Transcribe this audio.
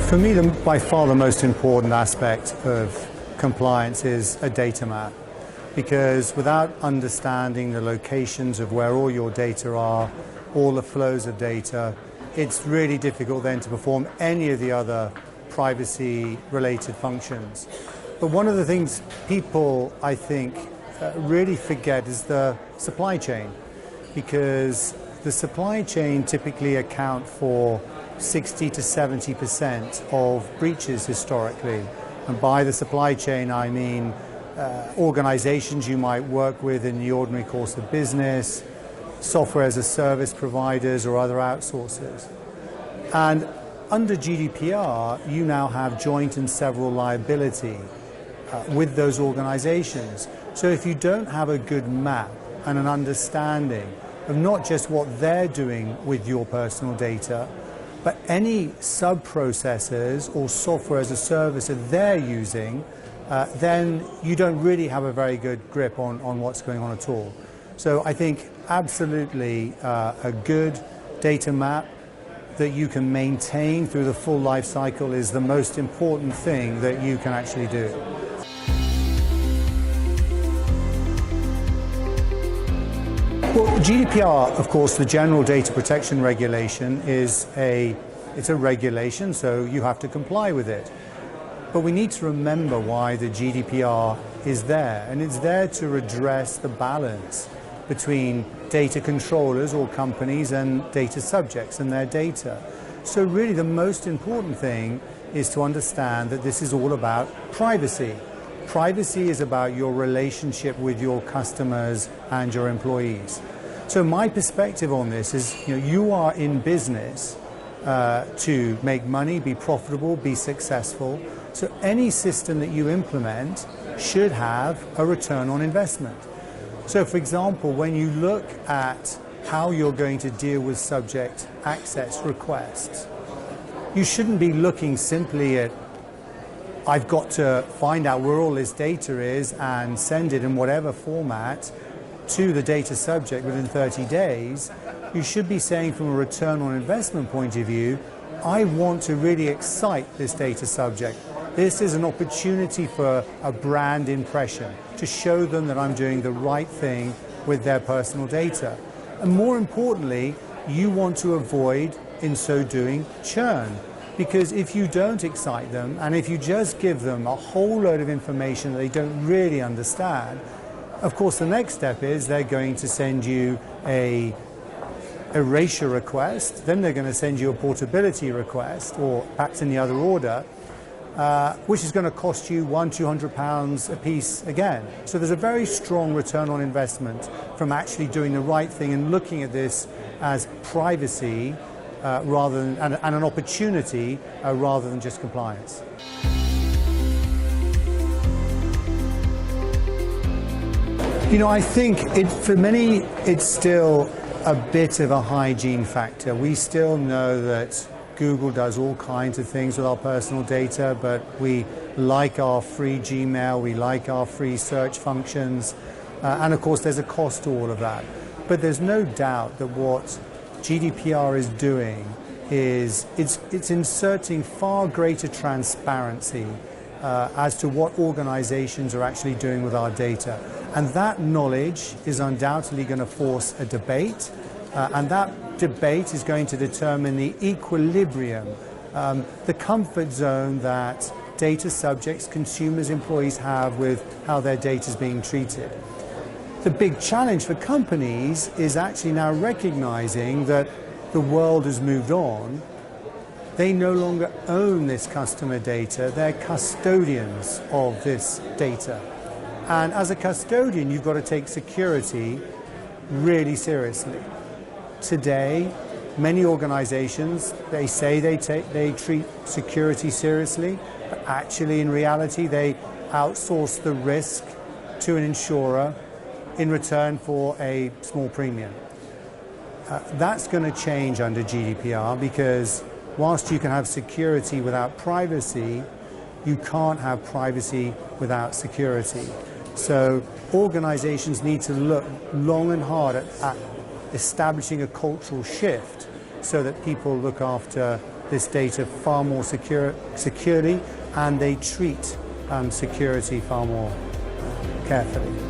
For me, by far the most important aspect of compliance is a data map, because without understanding the locations of where all your data are, all the flows of data, it's really difficult then to perform any of the other privacy-related functions. But one of the things people, I think, really forget is the supply chain, because the supply chain typically account for 60 to 70% of breaches historically. And by the supply chain, I mean organizations you might work with in the ordinary course of business, software as a service providers or other outsourcers. And under GDPR, you now have joint and several liability with those organizations. So if you don't have a good map and an understanding of not just what they're doing with your personal data, but any sub-processors or software as a service that they're using, then you don't really have a very good grip on what's going on at all. So I think absolutely a good data map that you can maintain through the full life cycle is the most important thing that you can actually do. Well, GDPR, of course, the General Data Protection Regulation it's a regulation, so you have to comply with it. But we need to remember why the GDPR is there, and it's there to address the balance between data controllers or companies and data subjects and their data. So really the most important thing is to understand that this is all about privacy. Privacy is about your relationship with your customers and your employees. So my perspective on this is, you are in business to make money, be profitable, be successful. So any system that you implement should have a return on investment. So for example, when you look at how you're going to deal with subject access requests, you shouldn't be looking simply at, I've got to find out where all this data is and send it in whatever format to the data subject within 30 days. You should be saying from a return on investment point of view, I want to really excite this data subject. This is an opportunity for a brand impression, to show them that I'm doing the right thing with their personal data. And more importantly, you want to avoid, in so doing, churn. Because if you don't excite them, and if you just give them a whole load of information that they don't really understand, of course the next step is they're going to send you a erasure request, then they're going to send you a portability request, or perhaps in the other order, which is going to cost you £100–200 a piece again. So there's a very strong return on investment from actually doing the right thing and looking at this as privacy rather than, and an opportunity rather than just compliance. I think for many it's still a bit of a hygiene factor. We still know that Google does all kinds of things with our personal data, but we like our free Gmail, we like our free search functions, and of course there's a cost to all of that. But there's no doubt that what GDPR is doing is it's inserting far greater transparency as to what organizations are actually doing with our data. And that knowledge is undoubtedly going to force a debate, and that debate is going to determine the equilibrium, the comfort zone that data subjects, consumers, employees have with how their data is being treated. The big challenge for companies is actually now recognizing that the world has moved on. They no longer own this customer data, they're custodians of this data. And as a custodian, you've got to take security really seriously. Today, many organizations, they say they treat security seriously, but actually in reality they outsource the risk to an insurer in return for a small premium. That's going to change under GDPR, because whilst you can have security without privacy, you can't have privacy without security. So organizations need to look long and hard at establishing a cultural shift so that people look after this data far more securely, and they treat security far more carefully.